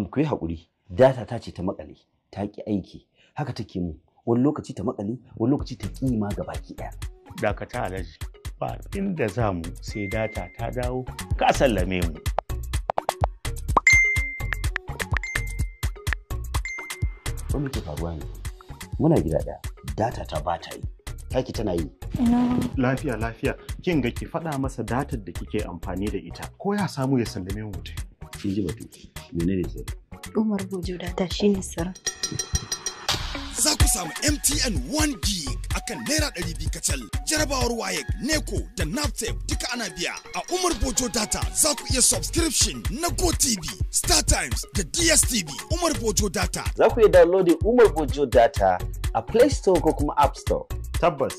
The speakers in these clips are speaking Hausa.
ku yi haƙuri, data ta ce ta makale, ta ki aiki, haka take mu. Wani lokaci ta makale, wani lokaci ta ƙi ma gabaki ɗaya. Dakata Alhaji, ba inda za mu sai data ta dawo ka sallame mu. Wani ke faruwa ne? Muna gida ɗaya, data ta ba ta yi, taki tana yi. Lafiya lafiya, kin ga ki faɗa masa datar da kike amfani da ita, ko ya samu ya sallame mu mutum. Kin ji batu, menene sai? Umar Bojo data shine sirrin. Za ku samu MTN 1 gig akan naira 200 kacal. Jarabawar WAEC, NECO da NAPTEP duka ana biya. A Umar Bojo data za ku iya subscription na GoTV, StarTimes da DSTV. Umar Bojo data. Za ku iya downloading Umar Bojo data a Play Store ko kuma App Store. Tabbas,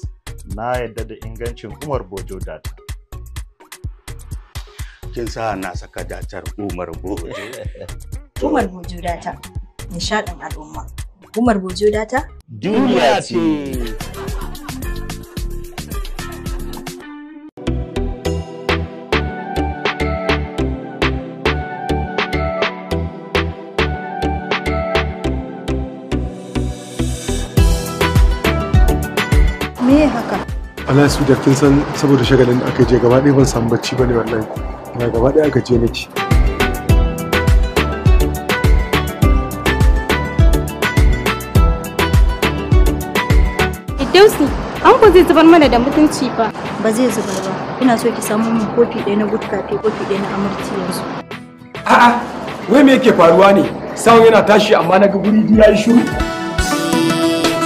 na yadda da ingancin Umar Bojo data. Kin sa na saka datar Umar Bojo. Umar Bojo data, nishaɗin al'umma. Umar Bojo data? Duniya ce. Me haka? Allah su da kin san saboda shagalin da aka je gaba ɗaya ban samu bacci bane wallahi. Na gaba ɗaya aka je nake. Dausi, an ku zai zubar mana da mutunci ba. Ba zai zubar ba. Ina so ki samu min kofi ɗaya na good cafe, kofi ɗaya na amurci yanzu. A'a, wai me yake faruwa ne? Sawun yana tashi amma na ga guri ya yi shiru.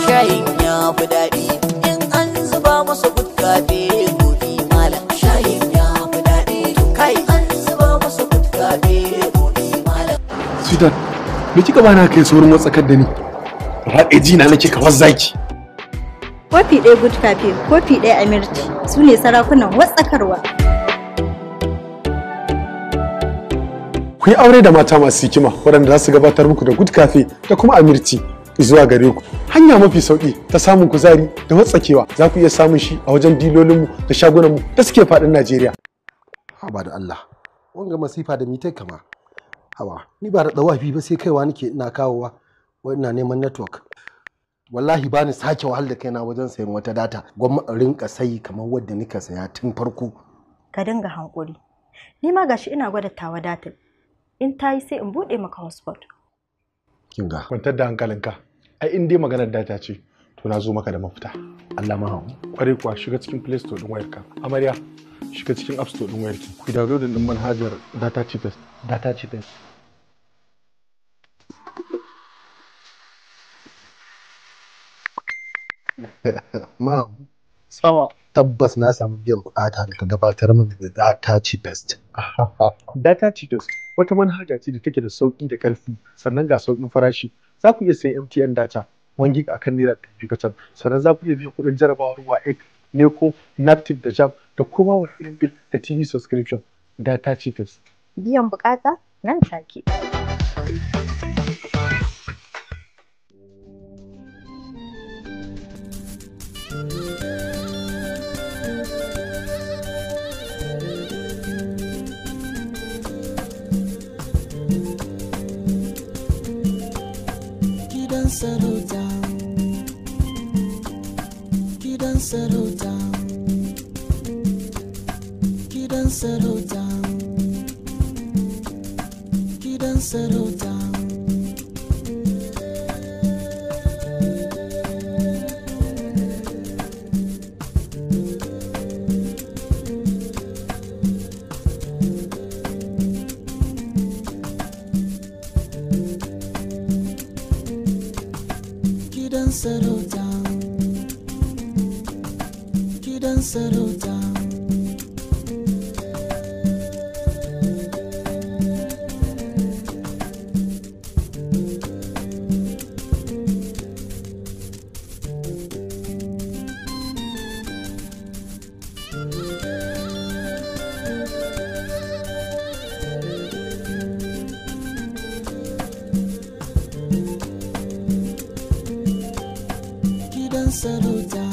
Shayin ya fi daɗi in an zuba masa good cafe kofi malam. Shayin ya fi daɗi kai an zuba masa good cafe kofi malam. Sudan, me kika bana kai saurin watsakar da ni? Raɗe ji na nake kamar zaki. Kofi ɗaya good cafe, kofi ɗaya amirci su ne sarakunan watsakarwa. Ku yi aure da mata masu hikima waɗanda za su gabatar muku da good cafe da kuma amirci zuwa gare ku. Hanya mafi sauƙi ta samun kuzari da watsakewa za ku iya samun shi a wajen dilolinmu da shagunanmu da suke faɗin Najeriya. Haba da Allah, wanga masifa da mitai kama. Hawa, ni ba da ɗawafi ba sai kaiwa nake ina kawowa, wai ina neman network. Wallahi bani sake wahal da kaina wajen sayan wata data, gwamma in rinka sayi kamar wadda nika saya tun farko. Ka dinga hankuri. Ni ma gashi ina gwada tawa data. In ta yi sai in buɗe maka hotspot. Kinga. Kwantar da hankalinka. Ai in dai maganar data ce, to na zo maka da mafita. Allah ma Kware kuwa shiga cikin Play Store din wayarka. Amarya, shiga cikin App Store din wayarki. Ku download din manhajar Data Cheapest. Data Cheapest. Ma sama tabbas na samu biyan bukata da ka gabatar min da Data Cheapest. Data Cheapest wata manhaja ce da take da sauki da ƙarfi sannan ga sauƙin farashi. Za ku iya sayan MTN data 1 gig akan naira 200 kacal. Sannan za ku iya biyan kuɗin jarabawar WAEC, NECO, NAPTEP da JAMB da kuma wani irin bill da TV subscription. Data Cheapest. Biyan bukata nan take. Gidan sarauta, gidan sarauta, gidan sarauta, gidan sarauta. Gidan sarauta, gidan sarauta. Gidan sarauta,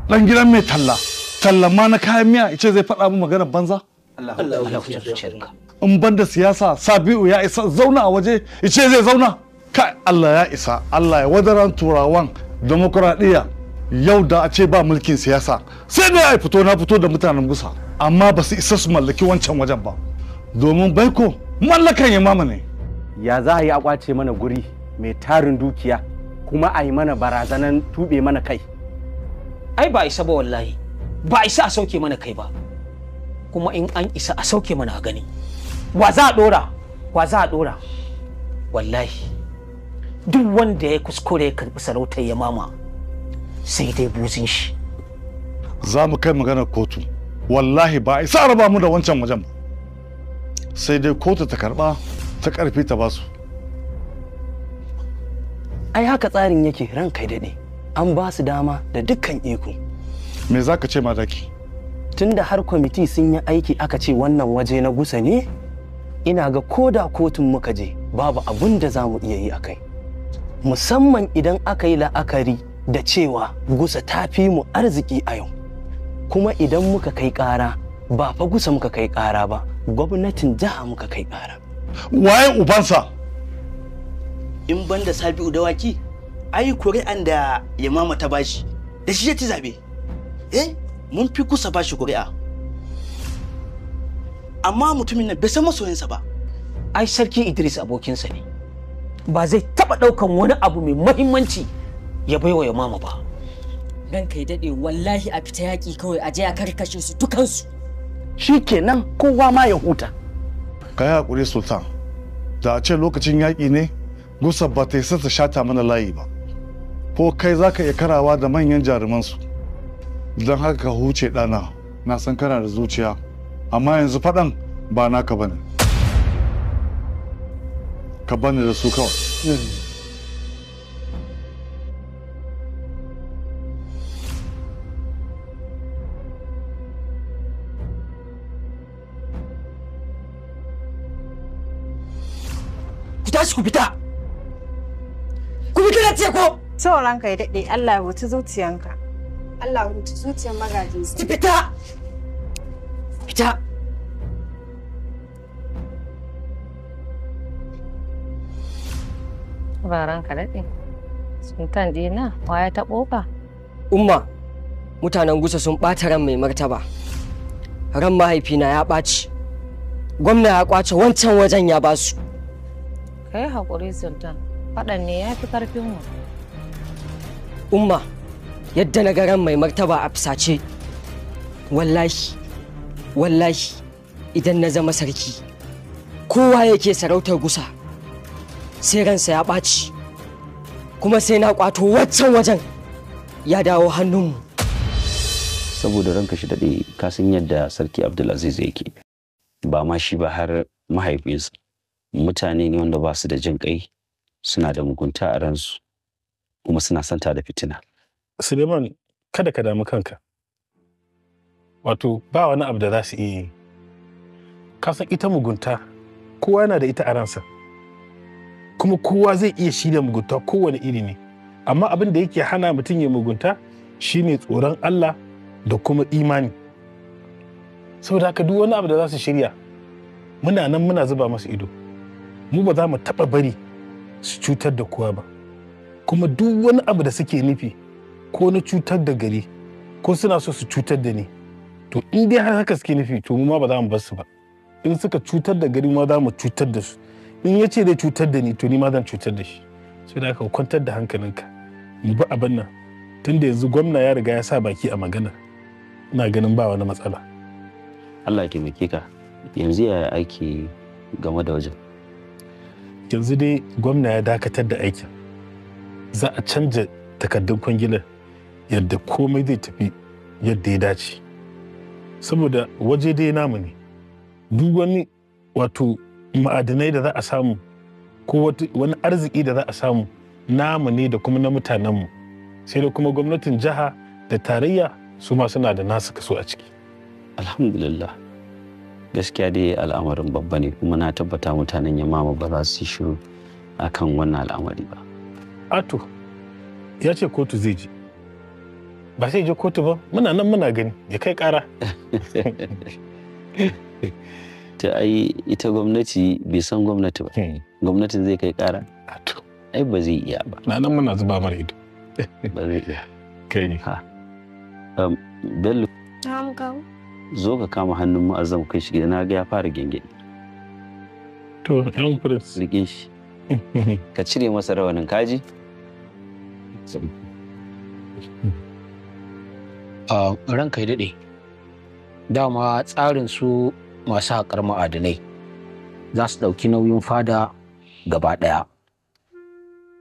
dan gidan mai tallan ma na kayan miya ice zai faɗa mu maganar banza Allah ya zuciyarka. in banda siyasa Sabi'u ya isa zauna a waje ice zai zauna kai Allah ya isa Allah ya wadaran turawan demokradiyya yau da a ce ba mulkin siyasa sai dai ai fito na fito da mutanen gusa amma ba su isa su mallaki wancan wajen ba domin baiko mallakan Yamama ne. Ya za a yi a kwace mana guri mai tarin dukiya kuma a yi mana barazanan tube mana kai. Ai ba isa ba wallahi, ba isa a sauke mana kai ba, kuma in an isa a sauke mana a gani. Wa za a dora? Wa za a dora? Wallahi duk wanda ya kuskure ya karbi sarautar Yamama sai dai buzin shi. Za mu kai maganar kotu, wallahi ba isa a raba mu da wancan wajen ba, sai dai kotu ta karba ta karfi ta basu. Ai haka tsarin yake ran kai daɗe, an ba su dama da dukkan iko. Me za ka ce madaki? Tunda har kwamiti sun yi aiki aka ce wannan waje na gusa ne, ina ga koda kotun muka je babu abun da za mu iya yi a kai. Musamman idan aka yi la'akari da cewa gusa ta fi mu arziki a yau. Kuma idan muka kai ƙara ba fa gusa muka kai ƙara ba, gwamnatin jiha muka kai ƙara. Waye ubansa? In ban da Sabi'u Dawaki, ai kuri'an da Yamama ta bashi da shi ya ci zabe. Mun fi kusa bashi kuri'a. Amma mutumin nan bai san masoyinsa ba. Ai sarki Idris abokinsa ne. Ba zai taba daukan wani abu mai muhimmanci ya baiwa Yamama ba. Dan kai dade wallahi a fita yaki kawai a je a karkashe su dukansu. Shikenan kowa ma ya huta. Kai hakuri Sultan. Da a ce lokacin yaƙi ne, Gusa ba ta isa ta shata mana layi ba. Ko kai za ka iya karawa da manyan jarumansu. Don haka ka huce ɗana, na san kana da zuciya, amma yanzu faɗan ba naka bane. Ka bani da su kawai. Ku tashi ku fita! Ku fita na ce ko! Sauran ka ya daɗe, Allah ya huci zuciyanka. Allah ya huci zuciyar magajinsa. Ki fita! Fita! Baran ka daɗe. Sultan dina, wa ya taɓo ka? Umma, mutanen gusa sun ɓata ran mai martaba. Ran mahaifina ya ɓaci. Gwamna ya ƙwace wancan wajen ya basu. Kai haƙuri Sultan, faɗan ne ya fi ƙarfinmu. Umma, yadda na ga ran mai martaba a fusace, wallahi, idan na zama sarki, kowa yake sarautar gusa, sai ransa ya ɓaci, kuma sai na ƙwato waccan wajen ya dawo hannunmu. Saboda ranka shi daɗe, ka san yadda sarki Abdulaziz yake, ba ma shi ba har mahaifinsa. Mutane ne wanda ba su da jin kai, suna da mugunta a ransu, kuma suna santa da fitina. Suleiman, kada ka damu kanka. Wato, ba wani abu da za su iya yi. Ka san ita mugunta, kowa yana da ita a ransa. Kuma kowa zai iya shirya mugunta kowane iri ne. Amma abin da yake hana mutum ya mugunta shine tsoron Allah da kuma imani. Saboda haka duk wani abu da za su shirya, muna nan muna zuba masu ido. Mu ba za mu taɓa bari su cutar da kowa ba. Kuma duk wani abu da suke nufi, ko na cutar da gari, ko suna so su cutar da ni, to in dai har haka suke nufi, to mu ma ba za mu bar su ba. In suka cutar da gari ma za mu cutar da su. In ya ce zai cutar da ni, to ni ma zan cutar da shi. Sai da haka kwantar da hankalinka. Mu bi abin nan. Tunda yanzu gwamna ya riga ya sa baki a magana. Ina ganin ba wani matsala. Allah ya taimake ka. Yanzu ya aiki game da wajen. Yanzu dai gwamna ya dakatar da aikin. Za a canja takardun kwangilar yadda komai zai tafi yadda ya dace. Saboda waje dai namu ne. Duk wani wato ma'adinai da za a samu ko wani arziki da za a samu namu ne da kuma na mutanenmu. Sai da kuma gwamnatin jiha da tarayya su ma suna da nasu kaso a ciki. Alhamdulillah. Gaskiya dai al'amarin babba ne kuma na tabbata mutanen Yamama ba za su yi shiru akan wannan al'amari ba. Ato, ya ce kotu zai je. ba sai je kotu ba, muna nan muna gani ya kai ƙara. Ta ai ita gwamnati bai san gwamnati ba. Gwamnatin zai kai ƙara? Ai ba zai iya ba. Na nan muna zuba mara ido. Ba zai iya. Kai ne. Ha. Bello. Zo ka kama hannun Mu'azzam kai shi gida, na ga ya fara gengedi. To, yan prince. Rike shi. Ka cire masa rawanin kaji? Ranka ya daɗe. Dama tsarin su masu haƙar ma'adinai za su ɗauki nauyin fada gaba ɗaya.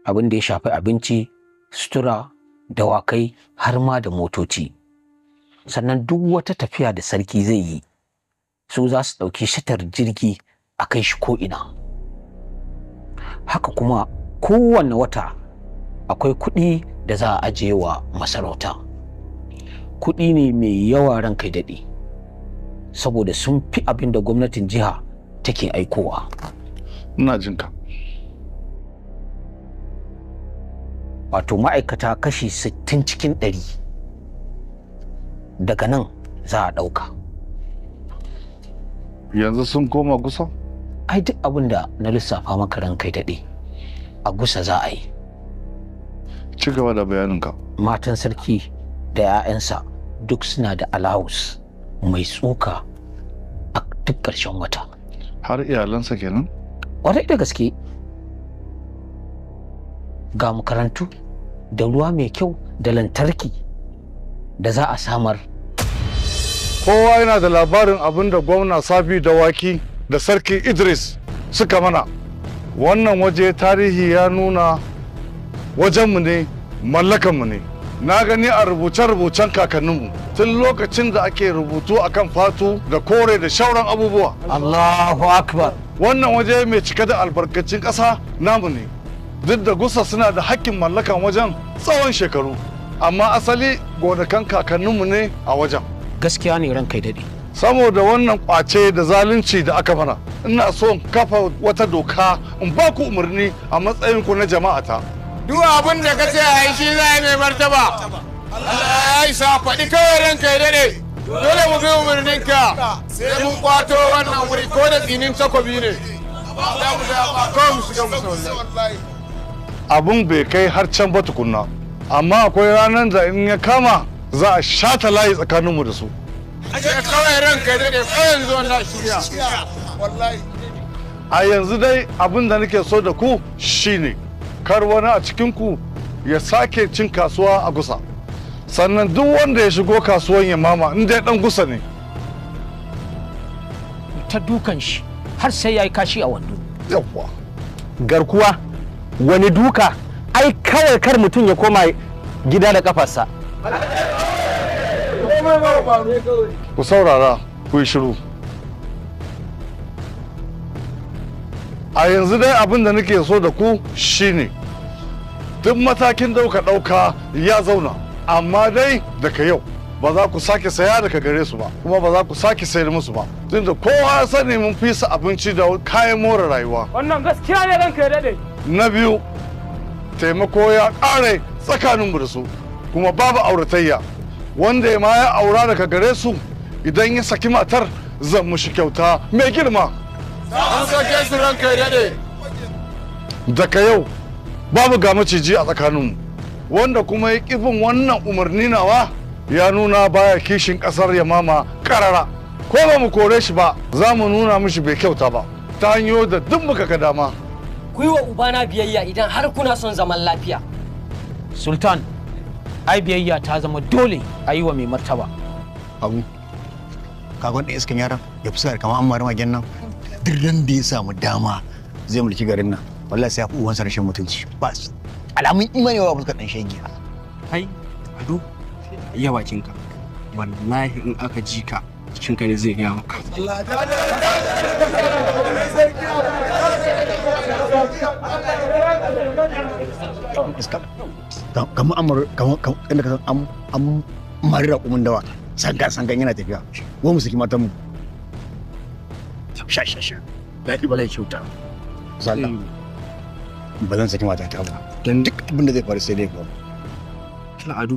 Abin da ya shafi abinci, sutura, dawakai har ma da motoci. Sannan duk wata tafiya da sarki zai yi, su za su ɗauki shatar jirgi a kai shi ko'ina. Haka kuma kowanne wata akwai kuɗi da za a ajiye wa masarauta. Kuɗi ne mai yawa ranka ya daɗe, saboda sun fi abin da gwamnatin jiha take aikowa. Ina jin ka. Wato ma'aikata kashi 60 cikin 100 daga nan za a ɗauka. Yanzu sun koma gusa? Ai duk abin da na lissafa maka ranka ya daɗe a gusa za a yi. Ci gaba da bayaninka. Matan sarki da 'ya'yansa duk suna da alawus mai tsoka a duk ƙarshen wata. Har iyalansa kenan? Ƙwarai da gaske. Ga makarantu da ruwa mai kyau da lantarki da za a samar. Kowa yana da labarin abin da gwamna Sabi Dawaki da sarki Idris suka mana. Wannan waje tarihi ya nuna wajenmu ne, mallakanmu ne. Na gani a rubuce-rubucen kakanninmu tun lokacin da ake rubutu akan fatu da kore da shauran abubuwa. Allahu Akbar. Wannan waje mai cike da albarkacin ƙasa namu ne. Duk da gusa suna da hakkin mallakan wajen tsawon shekaru, amma asali gonakan kakanninmu ne a wajen. Gaskiya ne ranka ya daɗe. Saboda wannan kwace da zalunci da aka mana, ina so kafa wata doka in ba ku umarni a matsayinku na jama'ata. Duk abin da ka ce a yi shi za a mai martaba. Allah ya isa faɗi kawai ranka ya daɗe. Dole mu bi umarninka sai mun kwato wannan wuri ko da tsinin takobi ne. Za mu ga kawai mu shiga musu. Abun bai kai har can ba tukunna, amma akwai ranar da in ya kama za a shata layi tsakaninmu da su. Kawai ranka ya daɗe kawai yanzu wannan shirya. A yanzu dai abin da nake so da ku shine kar wani a cikinku ya sake cin kasuwa a gusa. Sannan duk wanda ya shigo kasuwan ya mama in dai dan gusa ne. Ta dukan shi har sai ya yi kashi a wando. Yawwa. Garkuwa wani duka, ai kawai kar mutum ya koma gida da kafarsa. Ku saurara, ku yi shiru. A yanzu dai abin da nake so da ku shine duk matakin ɗauka ya zauna, amma dai daga yau ba za ku sake saya daga gare su ba, kuma ba za ku sake sayar musu ba, tunda kowa ya sani mun fi su abinci da kayan more rayuwa. Wannan gaskiya ne ranka ya daɗe. Na biyu, taimako ya ƙare tsakaninmu da su, kuma babu auratayya. Wanda ya ma ya aura daga gare su idan ya saki matar zan mushi kyauta mai girma. An sake su ranka ya daɗe. Daga yau babu ga maciji a tsakaninmu, wanda kuma ya ƙi bin wannan umarni nawa ya nuna baya kishin ƙasar Yamama ƙarara. Ko ba mu kore shi ba, za mu nuna mishi bai kyauta ba ta hanyoyi da duk muka ga dama. Ku yi wa ubana biyayya idan har kuna son zaman lafiya. Sultan, ai biyayya ta zama dole a yi wa mai martaba. Abu, kagon da iskan yaran ya fi sa kamar an mara magen nan. Duk ran da ya samu dama zai mulki garin nan. Wallahi sai ya fi uwansa rashin mutunci. Bas. Alamun imani wa fuskar dan shege. Kai, Ado, iya bakinka. Wallahi in aka ji ka, cikinka ne zai gaya maka. Kamar inda ka san an mari raƙumin dawa. Sangan yana tafiya. Wa mu saki matan mu. Sha. Daɗi ba zai kyauta. Zalla. Ba zan saki matata ba. Don duk abin da zai faru sai dai faru. Kila Ado,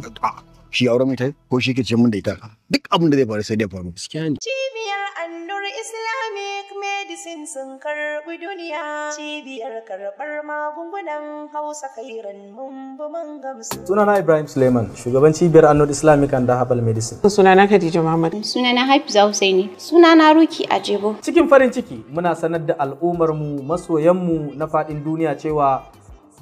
shi auren mai ta ko shi ke ce mun da ita duk abin da zai faru sai dai faru gaskiya ne. Cibiyar Annur Islamic Medicine sun karɓi duniya. Cibiyar karɓar magungunan Hausa Kairan mun gamsu. Sunana Ibrahim Suleiman, shugaban cibiyar Annur Islamic and Herbal Medicine. Sunana Khadija Muhammad. Sunana Hafiza Husaini. Sunana Ruki Ajebo. Cikin farin ciki muna sanar da al'ummar mu masoyan mu na faɗin duniya cewa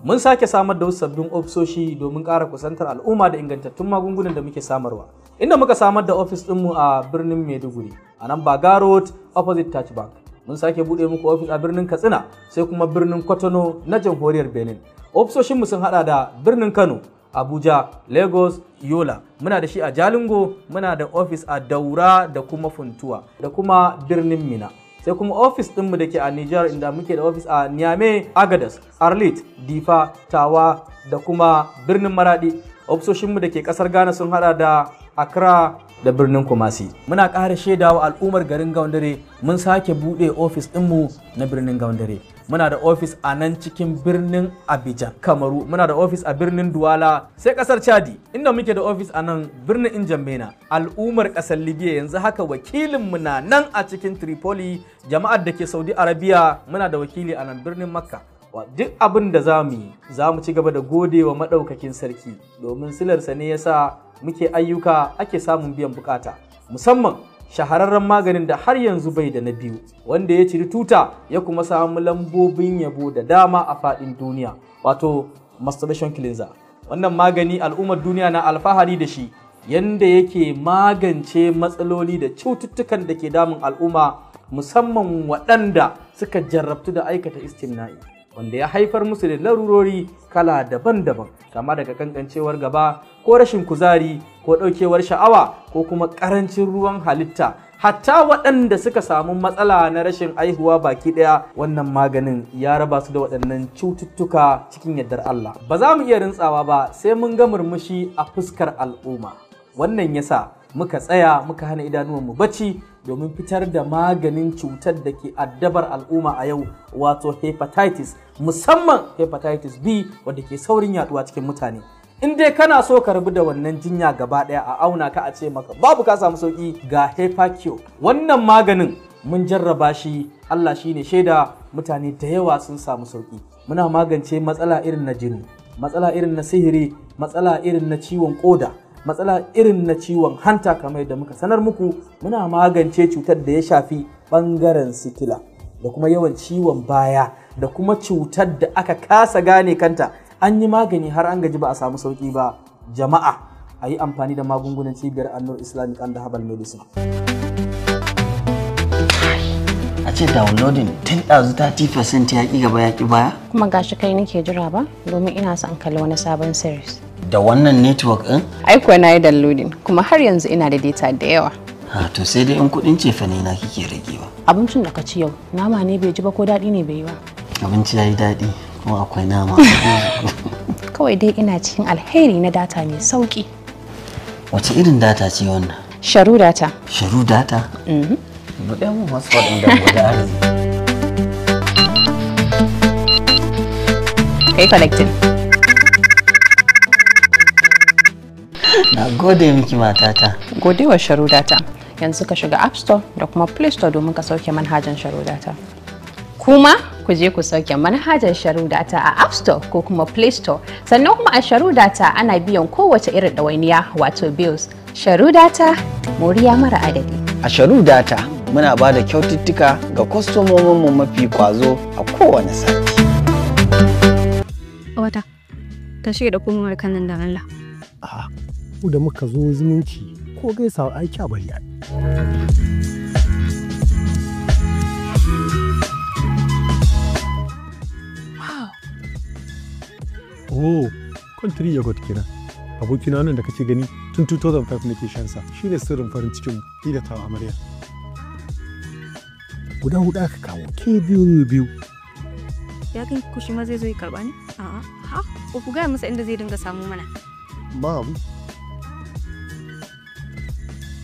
mun sake samar da wasu sabbin ofisoshi domin ƙara kusantar al'umma da ingantattun magungunan da muke samarwa. Inda muka samar da ofis ɗinmu a birnin Maiduguri, a nan Baga Road, opposite Touch Bank. Mun sake buɗe muku ofis a birnin Katsina, sai kuma birnin Kotono na jamhuriyar Benin. Ofisoshinmu sun haɗa da birnin Kano, Abuja, Lagos, Yola. Muna da shi a Jalingo, muna da ofis a Daura da kuma Funtuwa, da kuma birnin Mina. Sai kuma ofis ɗinmu da ke a Nijar inda muke da ofis a Niamey, Agadas, Arlit, Difa, Tawa da kuma birnin Maradi. Ofisoshinmu da ke ƙasar Ghana sun hada da Accra da birnin Kumasi. Muna ƙara shaidawa al'ummar garin Gaundare mun sake buɗe ofis ɗinmu na birnin Gaundare. Muna da ofis a nan cikin birnin Abidjan, Kamaru. Muna da ofis a birnin Douala, sai ƙasar Chadi, inda muke da ofis a nan birnin Injamena. Al'ummar ƙasar Libya yanzu haka wakilinmu na nan a cikin Tripoli. Jama'ar da ke Saudi Arabia muna da wakili a nan birnin Makka. Duk abin da za mu yi, za mu ci gaba da gode wa maɗaukakin sarki domin silarsa ne yasa muke ayyuka ake samun biyan bukata. Musamman shahararren maganin da har yanzu bai da na biyu, wanda ya ciri tuta ya kuma samu lambobin yabo da dama a faɗin duniya, wato masturbation cleanser. Wannan magani al'ummar duniya na alfahari da shi, yanda yake magance matsaloli da cututtukan da ke damun al'umma, musamman waɗanda suka jarrabtu da aikata istimna'i, wanda ya haifar musu da larurori kala daban-daban, kama daga kankancewar gaba ko rashin kuzari ko ɗaukewar sha'awa ko kuma ƙarancin ruwan halitta. Hatta waɗanda suka samu matsala na rashin aihuwa baki ɗaya, wannan maganin ya raba su da waɗannan cututtuka cikin yardar Allah. Ba za mu iya rintsawa ba sai mun ga murmushi a fuskar al'umma. Wannan yasa muka tsaya muka hana idanuwanmu bacci domin fitar da maganin cutar da ke addabar al'umma a yau, wato hepatitis, musamman hepatitis B wadda ke saurin yaduwa cikin mutane. In dai kana so ka rabu da wannan jinya gaba daya a auna ka a ce maka babu ka samu sauki, ga HepaCure. Wannan maganin mun jarraba shi, Allah shine shaida, mutane da yawa sun samu sauki. Muna magance matsala irin na jini, matsala irin na sihiri, matsala irin na ciwon koda, matsala irin na ciwon hanta kamar yadda muka sanar muku. Muna magance cutar da ya shafi bangaren sikila da kuma yawan ciwon baya da kuma cutar da aka kasa gane kanta, an yi magani har an gaji ba a samu sauki ba. Jama'a a yi amfani da magungunan cibiyar Annur Islamic and Herbal Medicine. A ce downloading 30% ya ƙi gaba ya ƙi baya? Kuma gashi kai nake jira ba, domin ina son kalli wani sabon series. Da wannan network ɗin? Ai kuwa na yi downloading kuma har yanzu ina da data da yawa. Ha, to sai dai in kuɗin cefane na kike ragewa. Abincin da ka ci yau, nama ne bai ji ba ko daɗi ne bai yi ba? Abinci ya yi daɗi kuma akwai nama. Kawai dai ina cikin alheri na data mai sauƙi. Wace irin data ce wannan? Sharu data. Sharu data? Buɗe mu wasu waɗanda guda arziki. Kai connected. Na gode miki matata. Gode wa Sharu data. Yanzu ka shiga App Store da kuma Play Store domin ka sauke manhajan Sharu data. Kuma ku je ku sauke manhajar Sharu data a App Store ko kuma Play Store. Sannan kuma a Sharu data ana biyan kowace irin ɗawainiya, wato bills. Sharu data, moriya mara adadi. A Sharu data muna ba da kyaututtuka ga kwastomominmu mafi kwazo a kowane sati. Wata, ta da kuma kanan da Allah. A'a, ku da muka zo zumunci ko gaisawa ai kya bari ai. Oh, country yogurt kenan. Abokina nan da kake gani tun 2005 nake shan sa. Shi ne sirrin farin cikin ni da tawa amarya. Guda hudu aka kawo, ke biyu. Ya kai kushi ma zai zo ya karba ni? A'a, ha? Ko ku gaya masa inda zai dinga samu mana? Babu.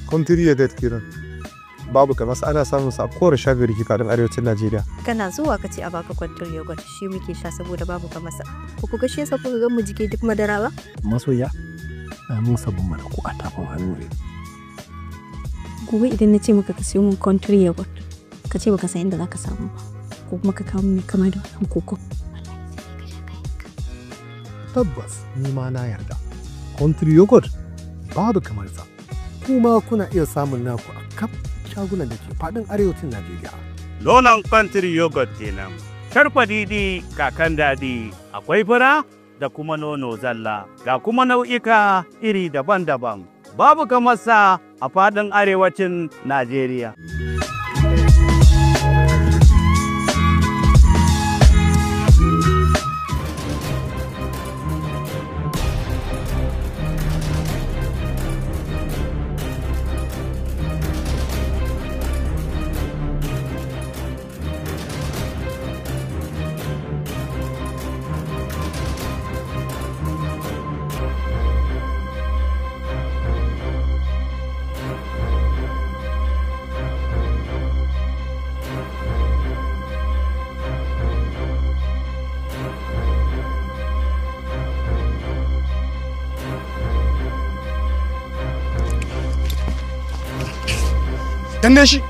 Country yogurt kenan. Babu kamar sa ana samun sa a kowane shafi rikika don arewacin Najeriya. Kana zuwa ka ce a baka kwantar yogurt, shi muke sha saboda babu kamar sa. Ko ku ga shi yasa kuka ga mu jike duk madara ba? Masoya. mun sabon mana ko a tafin hannu ne. Gobe idan na ce maka ka siyo min country yogurt, ka ce baka san inda zaka samu ba, ko kuma ka kawo min kamar da wannan koko. Tabbas ni ma na yarda. Country yogurt babu kamar sa. Kuma kuna iya samun naku a kaf shagunan da ke faɗin arewacin Najeriya. Nonon country yogurt kenan. Sharfa didi kakan dadi, akwai fura da kuma nono zalla, ga kuma nau'ika iri daban-daban. Babu kamar sa a faɗin arewacin Najeriya. danne shi.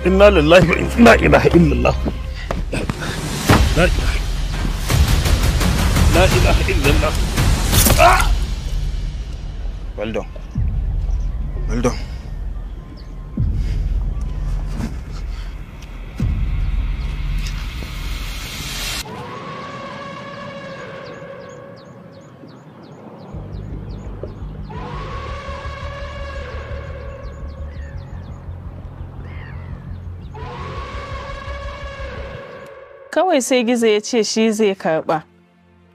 Inna lillahi wa inna ilaihi illallah. La ilaha illallah. Well done. Well done. Kawai sai Gizo ya ce shi zai karɓa.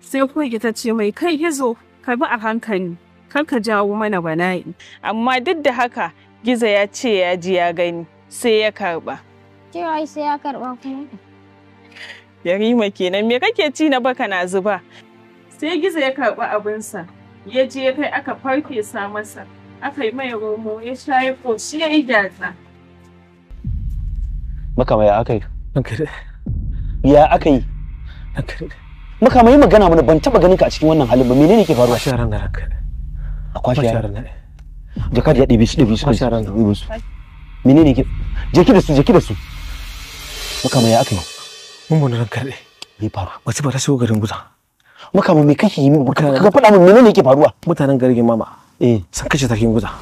Sai kuma ita ce mai kai Gizo, ka bi a hankali, kar ka jawo mana bala'i. Amma duk da haka Gizo ya ce ya ji ya gani, sai ya karɓa. Cewa sai ya karɓa kuma? Yarima kenan, me kake ci na baka na zuba? Sai Gizo ya karɓi abinsa, ya je kai aka farfesa masa, aka yi mai romo, ya sha ya ƙoshi ya yi gyatsa. Makama ya aka yi? Ya aka yi? Makama yi magana mana, ban taba ganin ka a cikin wannan halin ba, menene ke faruwa? Sharan da ranka. A kwashe yaran nan. Jaka da ɗibi su. Sharan da ɗibi su. Menene ke? Je ki da su. Makama ya aka yi? Mun mun ranka ne. Me faru? Wasu ba ta shigo garin guza. Makama me kake yi? Ka faɗa min menene ke faruwa? Mutanen garin mama. Sun kashe sarkin guza.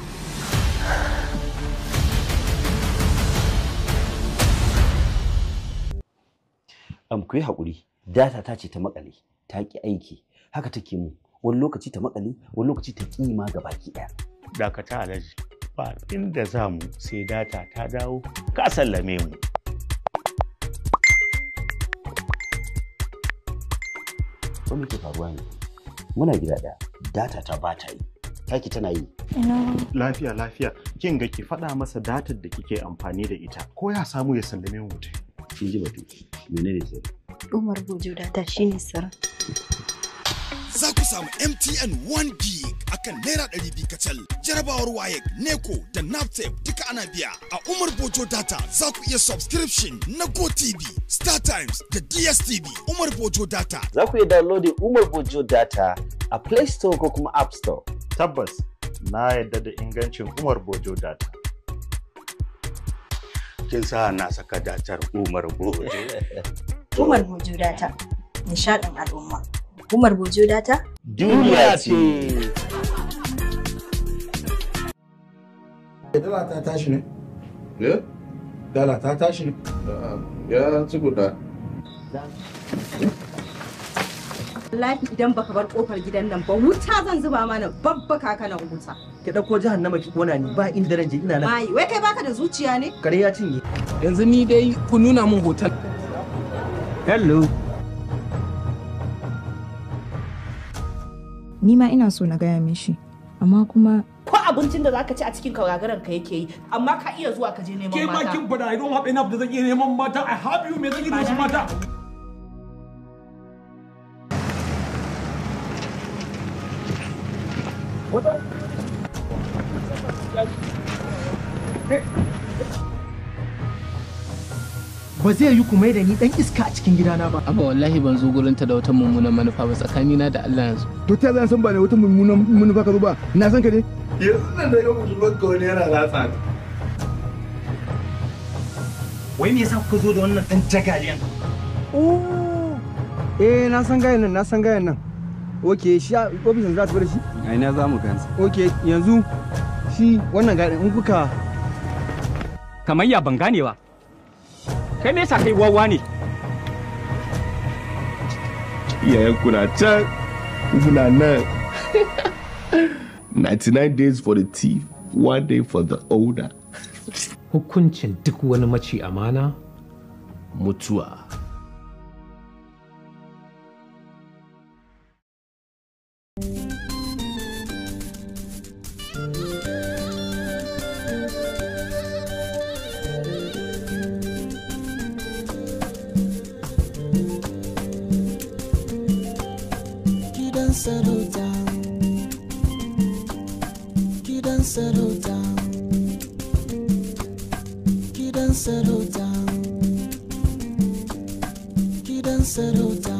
Ku yi haƙuri, data ta ce ta makale, ta ƙi aiki, haka take mu, wani lokaci ta makale, wani lokaci ta ƙi ma gabaki ɗaya. Dakata Alhaji, ba inda za mu sai data ta dawo, ka sallame mu. Wani ke faruwa ne? Muna gida ɗaya, data ta ba ta yi, taki tana yi. Lafiya, kin ga ki faɗa masa datar da kike amfani da ita, ko ya samu ya sallame mu mutum. Kin ji batu, menene sai? Umar Bojo data shine sirri. Za ku samu MTN 1 gig akan naira 200 kacal. Jarabawar WAEC, NECO da NAPTEP duka ana biya. A Umar Bojo data za ku iya subscription na GoTV, StarTimes da DSTV. Umar Bojo data. Za ku iya downloading Umar Bojo data a Play Store ko kuma App Store. Tabbas, na yadda da ingancin Umar Bojo data. Kin sa na saka datar Umar Bojo. Umar Bojo data, nishaɗin al'umma. Umar Bojo data? Duniya ce. Dala ta tashi ne? Ya? Dala ta tashi ne? Ya ci guda. Wallahi idan baka bar kofar gidan nan ba wuta zan zuba mana babba kaka nan wuta. Ki dauko jahannama ki kona ni ba inda ran je ina nan. Mai, wai kai baka da zuciya ne? Kare ya cinye. Yanzu ni dai ku nuna min hotel. Hello. Ni ma ina so na gaya mishi, amma kuma ko abincin da zaka ci a cikin kawagaran ka yake yi, amma ka iya zuwa ka je neman mata. Ke ma kin bada I don't have enough da zan iya neman mata. I have you, me zan yi da wasu mata? ba zai yi kuma da ni dan iska a cikin gidana ba. Abba wallahi ban zo gurin ta da wata mummunan manufa ba tsakanina da Allah yanzu. To ta zan san ba da wata mummunan manufa ka zo ba. Na san ka ne. Yanzu nan da ga musulman ka wani yana latsa. Wai me yasa kuka zo da wannan dan jagaliyan? Oh. Na san gayan nan. Okay, shi ofisin za ta bar shi? Ai na za mu gansa. Okay, yanzu shi wannan gayan in kuka kamar ya ban gane ba. Kai me yasa kai wawa ne? Iyayen kuna can, muna nan. 99 days for the thief, 1 day for the owner. Hukuncin duk wani maci amana mutuwa. Gidan sarauta, gidan sarauta, gidan sarauta, gidan sarauta.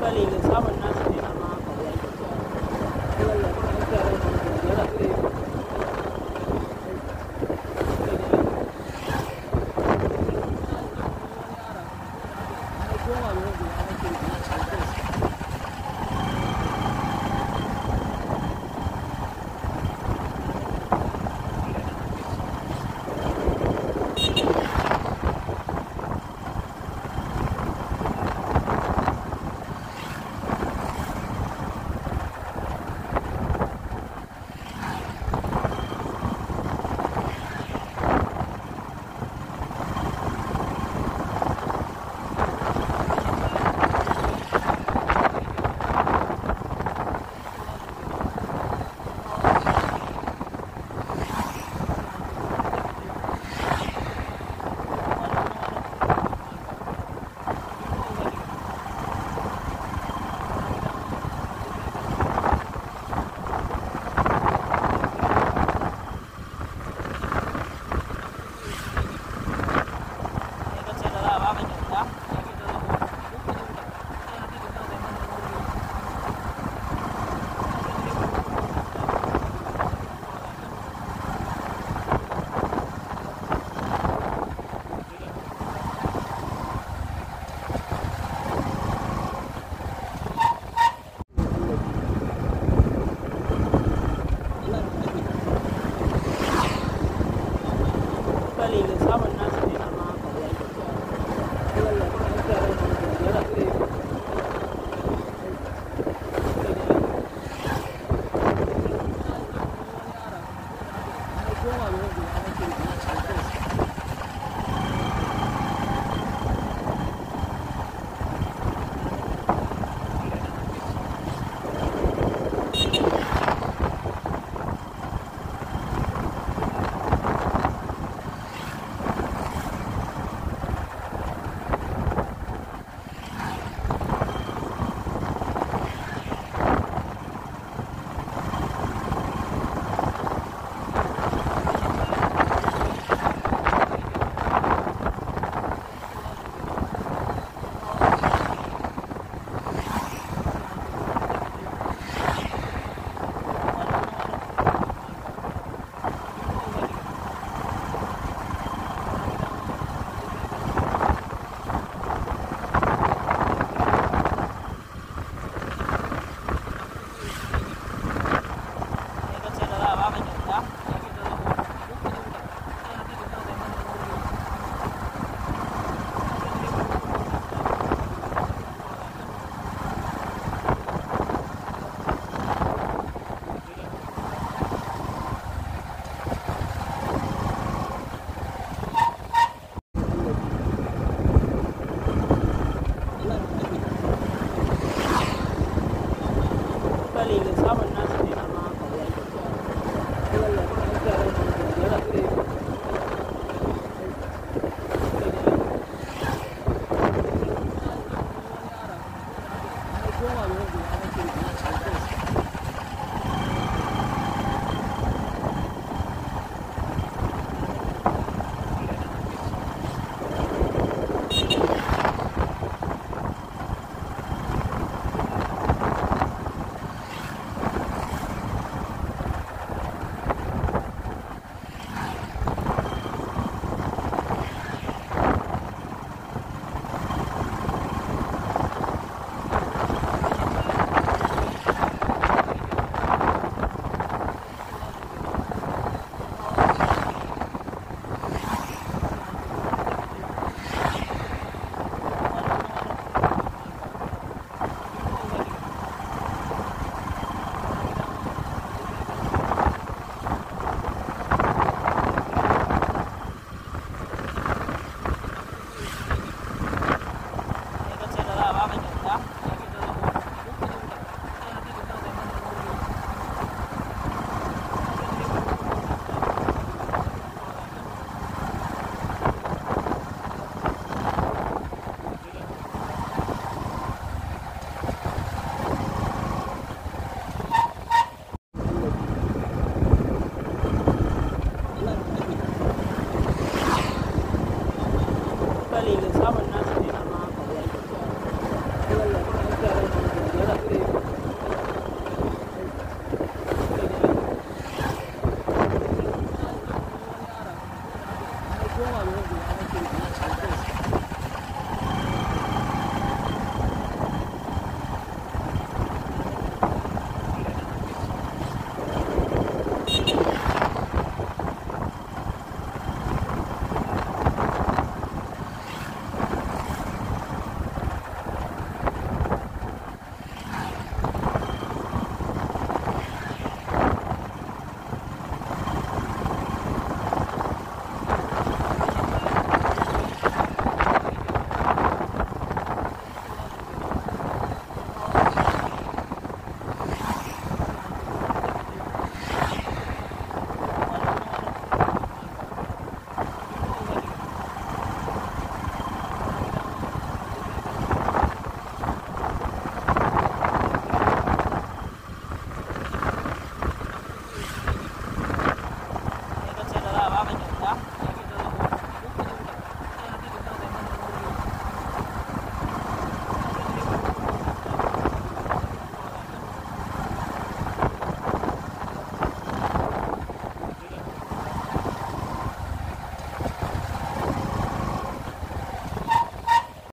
misali da samun nasa